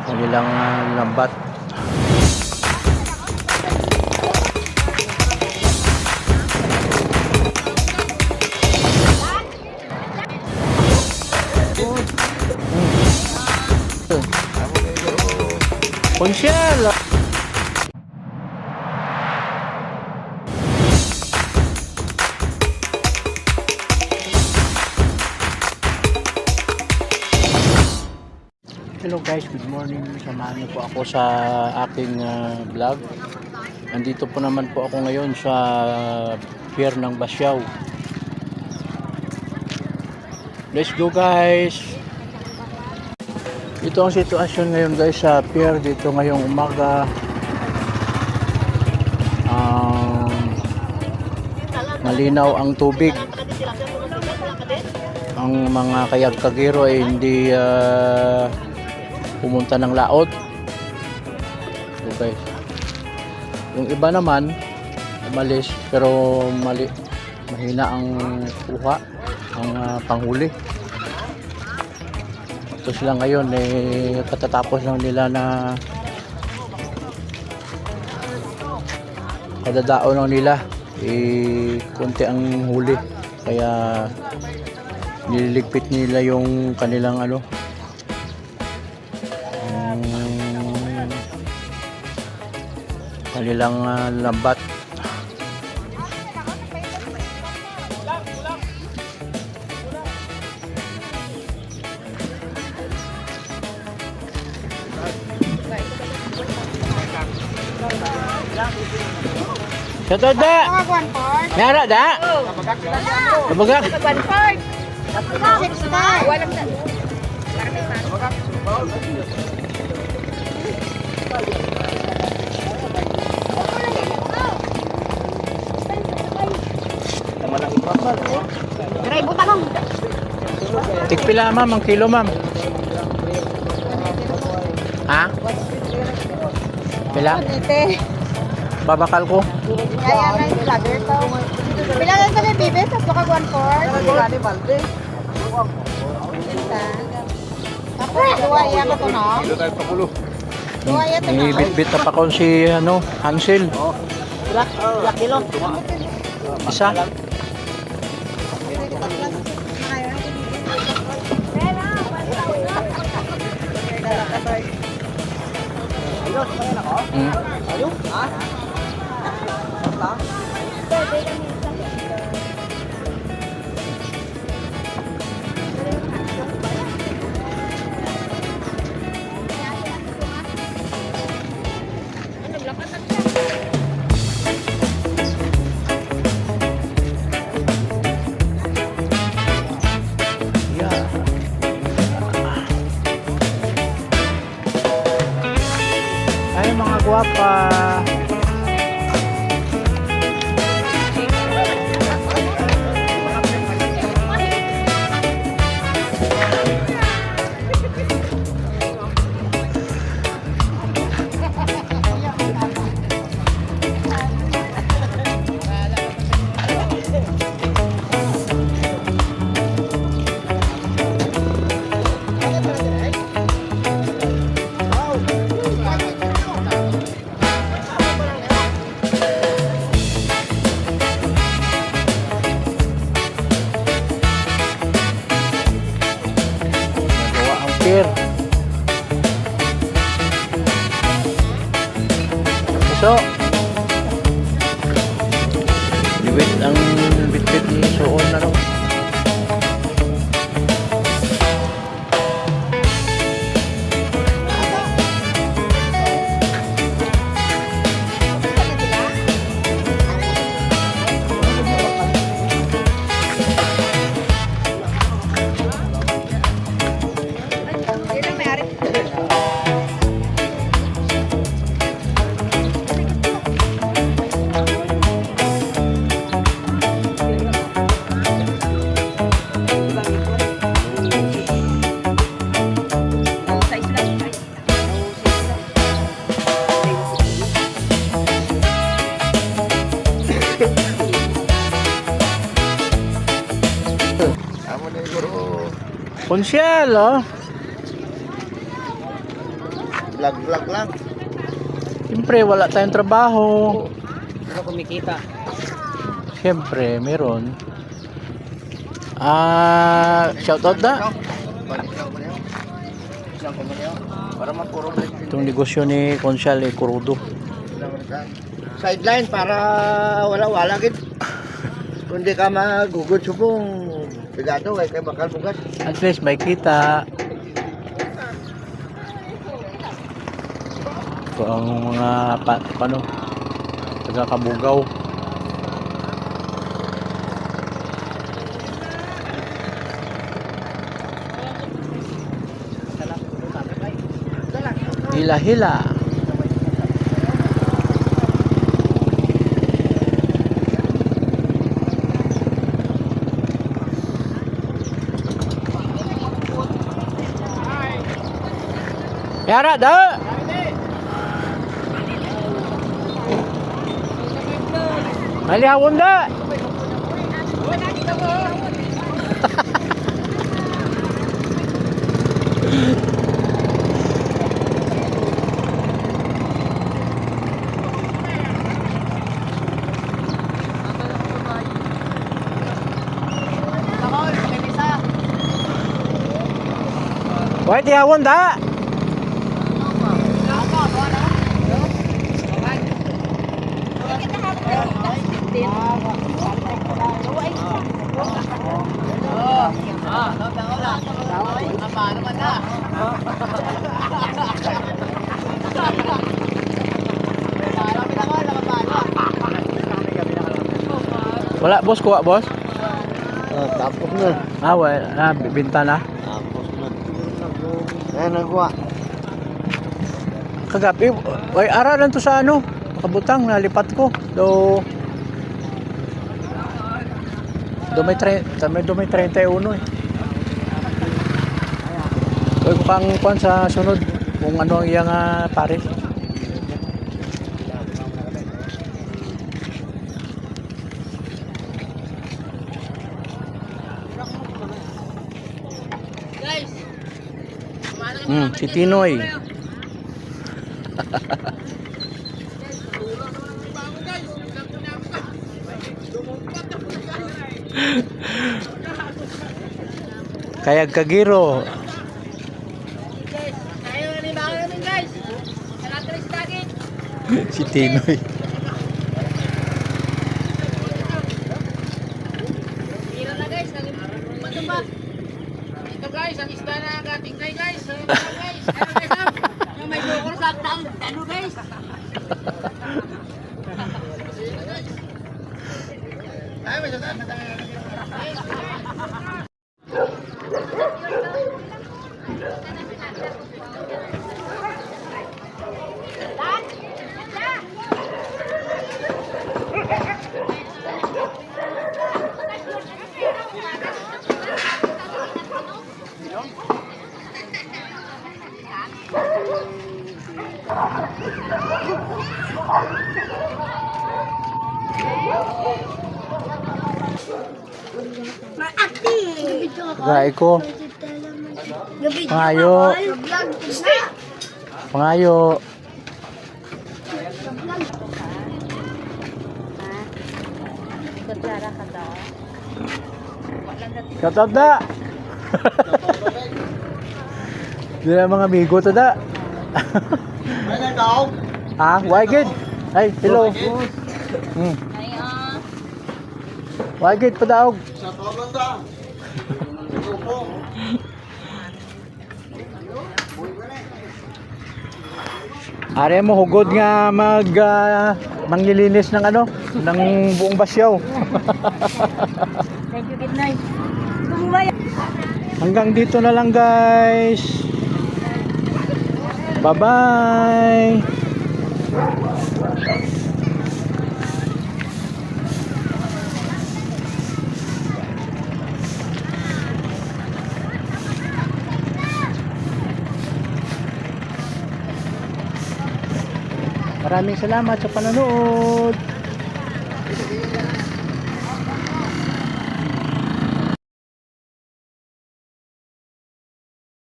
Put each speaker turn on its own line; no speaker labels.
kanilang lambat. Konsyel. Hello guys, good morning. Samahan niyo po ako sa aking vlog. Nandito po naman po ako ngayon sa pier ng Basiaw. Let's go guys. Ito ang sitwasyon ngayon guys sa pier dito ngayong umaga. Malinaw ang tubig. Ang mga kayag-kagero ay hindi pumunta ng laot. So guys, yung iba naman umalis pero mahina ang kuha, ang panghuli. Ito sila ngayon katatapos lang nila na kadadao lang nila, konti ang huli kaya nililigpit nila yung kanilang kanilang lambat. Sa to da. Nara da. Kabagak. Tigpila ma'am, ang kilo ma'am. Ha? Pila? Babakal ko.
Kaya na yung vlogger to. Pila lang sa bibis, tapos baka 1-4. Tapos, duwa iya ba ito no? Duwa iya ito no?
Ibit-bit na pa ko si Hansel.
Ilang kilo?
Isa. Ay mga guwapa. Pier. So, liwit ang bitbit ni Suon na rin. Konsyel, oh.
vlog lang.
Siyempre, wala tayong trabaho.
Pero kumikita.
Siyempre, meron. Shoutout na.
Para mapuro
Itong negosyo ni Consyal Kurudo.
sideline para wala gid. Kundi ka magugod subong bigado kay bakal bugas.
At least may kita. Ito ang mga paano taga-Kabugaw. Hila-hila. Yara da. Malihawon da. Wai tihawon da. Wala boss kuha boss.
Tapos na.
Wala binta na.
Tapos na. Ayan nagwa.
Kagabi, ay ara lang to sa ano, makabutang nalipat ko. Do may 31 eh. Oy ko kang kuan sa sunod kung ano ang iyang pare. Si Tinoy. Kaya kagiro. Si Tinoy.
Ito guys, ang isda na gating kay guys. Yung may bukol sa taon, ano guys? Ay, may sasaan na tayo.
Gai ko. Pangayo. Pangayo. Shoutout da. Dila mga amigo to da. Why good? Ay, hello. Why good pa daog? Are mo hugod nga manglilinis ng ano, ng buong basyaw.
Thank you, good night.
Hanggang dito na lang guys. Bye-bye. Maraming salamat sa panonood.